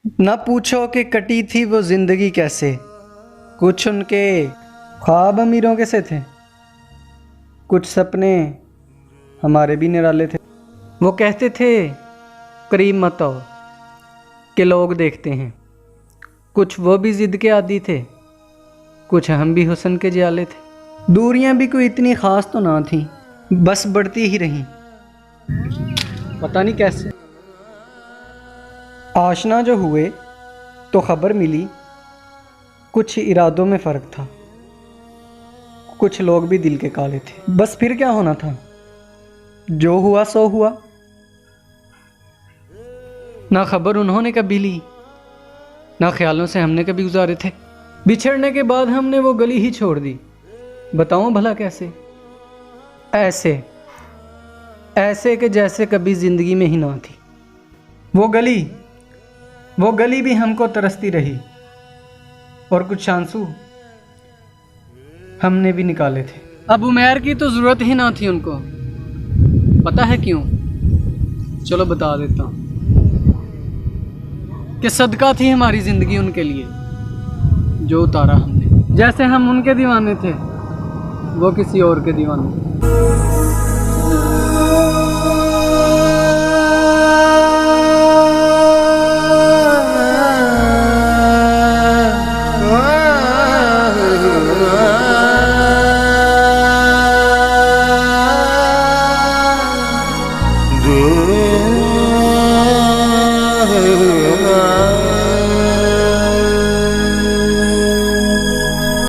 न पूछो कि कटी थी वो जिंदगी कैसे। कुछ उनके ख्वाब अमीरों के से थे, कुछ सपने हमारे भी निराले थे। वो कहते थे करीब मत आओ कि लोग देखते हैं। कुछ वो भी जिद के आदी थे, कुछ हम भी हुस्न के जियाले थे। दूरियां भी कोई इतनी ख़ास तो ना थी, बस बढ़ती ही रहीं, पता नहीं कैसे। आशना जो हुए तो खबर मिली, कुछ इरादों में फ़र्क था, कुछ लोग भी दिल के काले थे। बस फिर क्या होना था, जो हुआ सो हुआ। ना खबर उन्होंने कभी ली, ना ख्यालों से हमने कभी गुजारे थे। बिछड़ने के बाद हमने वो गली ही छोड़ दी, बताऊं भला कैसे। ऐसे ऐसे कि जैसे कभी ज़िंदगी में ही ना थी। वो गली भी हमको तरसती रही, और कुछ आंसू हमने भी निकाले थे। अब उमैर की तो ज़रूरत ही ना थी उनको, पता है क्यों? चलो बता देता हूँ कि सदका थी हमारी ज़िंदगी उनके लिए, जो उतारा हमने। जैसे हम उनके दीवाने थे, वो किसी और के दीवाने थे।